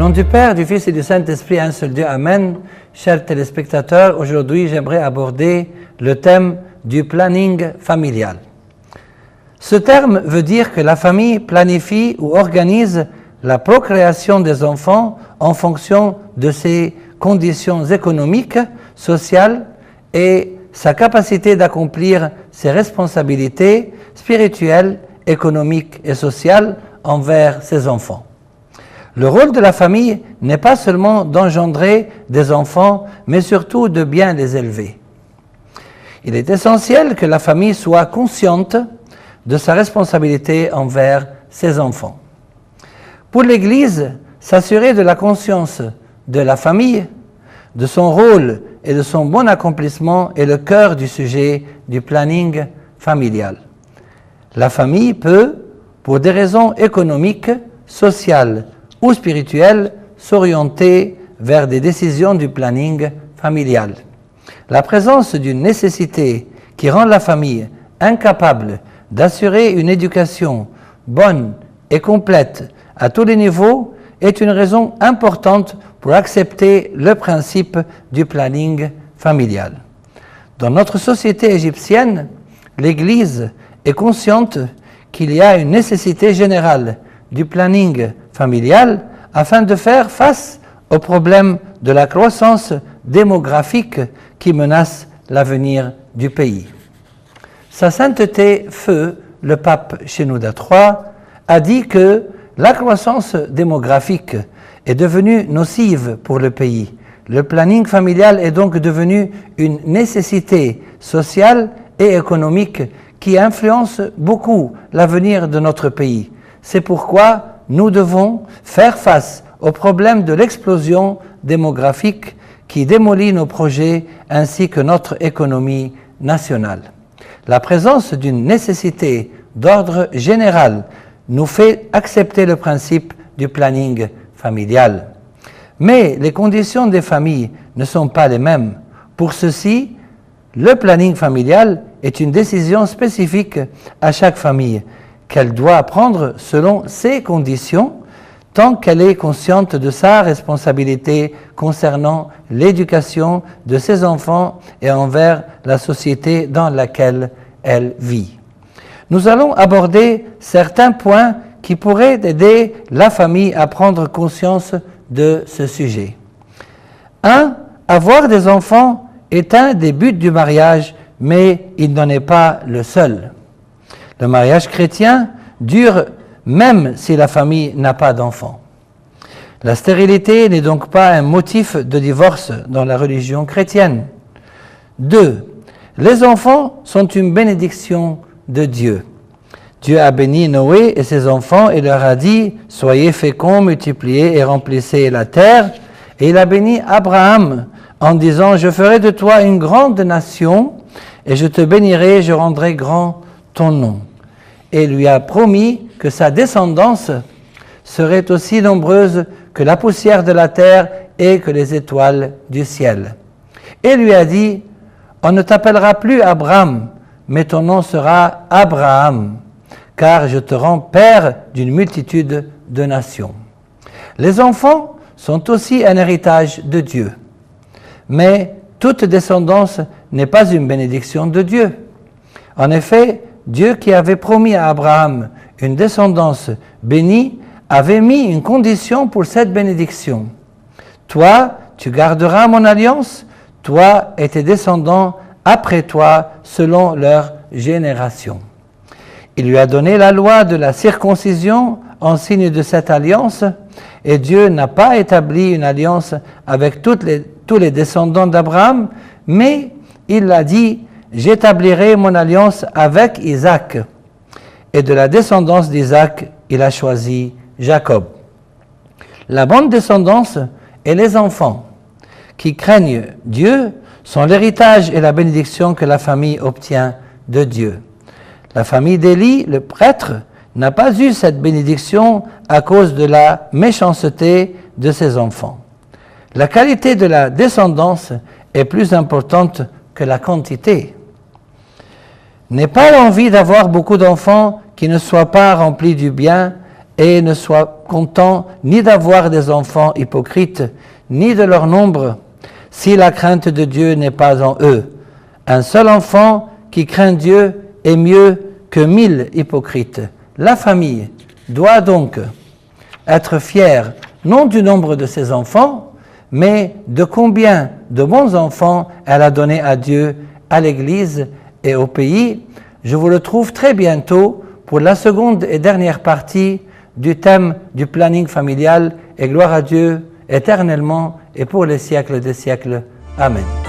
nom du Père, du Fils et du Saint-Esprit, un seul Dieu, Amen. Chers téléspectateurs, aujourd'hui j'aimerais aborder le thème du planning familial. Ce terme veut dire que la famille planifie ou organise la procréation des enfants en fonction de ses conditions économiques, sociales et sa capacité d'accomplir ses responsabilités spirituelles, économiques et sociales envers ses enfants. Le rôle de la famille n'est pas seulement d'engendrer des enfants, mais surtout de bien les élever. Il est essentiel que la famille soit consciente de sa responsabilité envers ses enfants. Pour l'Église, s'assurer de la conscience de la famille, de son rôle et de son bon accomplissement est le cœur du sujet du planning familial. La famille peut, pour des raisons économiques, sociales ou spirituelles, s'orienter vers des décisions du planning familial. La présence d'une nécessité qui rend la famille incapable d'assurer une éducation bonne et complète à tous les niveaux est une raison importante pour accepter le principe du planning familial. Dans notre société égyptienne, l'Église est consciente qu'il y a une nécessité générale du planning familial afin de faire face aux problèmes de la croissance démographique qui menace l'avenir du pays. Sa sainteté Feu, le pape Shenouda III, a dit que la croissance démographique est devenue nocive pour le pays. Le planning familial est donc devenu une nécessité sociale et économique qui influence beaucoup l'avenir de notre pays. C'est pourquoi nous devons faire face au problème de l'explosion démographique qui démolit nos projets ainsi que notre économie nationale. La présence d'une nécessité d'ordre général nous fait accepter le principe du planning familial. Mais les conditions des familles ne sont pas les mêmes. Pour ceci, le planning familial est une décision spécifique à chaque famille qu'elle doit prendre selon ses conditions, tant qu'elle est consciente de sa responsabilité concernant l'éducation de ses enfants et envers la société dans laquelle elle vit. Nous allons aborder certains points qui pourraient aider la famille à prendre conscience de ce sujet. 1. Avoir des enfants est un des buts du mariage, mais il n'en est pas le seul. Le mariage chrétien dure même si la famille n'a pas d'enfants. La stérilité n'est donc pas un motif de divorce dans la religion chrétienne. 2. Les enfants sont une bénédiction de Dieu. Dieu a béni Noé et ses enfants et leur a dit « Soyez féconds, multipliez et remplissez la terre ». Et il a béni Abraham en disant « Je ferai de toi une grande nation et je te bénirai, je rendrai grand ton nom ». Et lui a promis que sa descendance serait aussi nombreuse que la poussière de la terre et que les étoiles du ciel. Et lui a dit « On ne t'appellera plus Abraham, mais ton nom sera Abraham, car je te rends père d'une multitude de nations. » Les enfants sont aussi un héritage de Dieu. Mais toute descendance n'est pas une bénédiction de Dieu. En effet, Dieu qui avait promis à Abraham une descendance bénie avait mis une condition pour cette bénédiction. « Toi, tu garderas mon alliance, toi et tes descendants après toi, selon leur génération. » Il lui a donné la loi de la circoncision en signe de cette alliance, et Dieu n'a pas établi une alliance avec tous les descendants d'Abraham, mais il a dit « J'établirai mon alliance avec Isaac ». Et de la descendance d'Isaac, il a choisi Jacob. La bonne descendance et les enfants qui craignent Dieu sont l'héritage et la bénédiction que la famille obtient de Dieu. La famille d'Élie, le prêtre, n'a pas eu cette bénédiction à cause de la méchanceté de ses enfants. La qualité de la descendance est plus importante que la quantité. N'est pas l'envie d'avoir beaucoup d'enfants qui ne soient pas remplis du bien et ne soient contents ni d'avoir des enfants hypocrites, ni de leur nombre, si la crainte de Dieu n'est pas en eux. Un seul enfant qui craint Dieu est mieux que 1000 hypocrites. La famille doit donc être fière non du nombre de ses enfants, mais de combien de bons enfants elle a donné à Dieu, à l'Église et au pays. Je vous retrouve très bientôt pour la seconde et dernière partie du thème du planning familial, et gloire à Dieu éternellement et pour les siècles des siècles. Amen.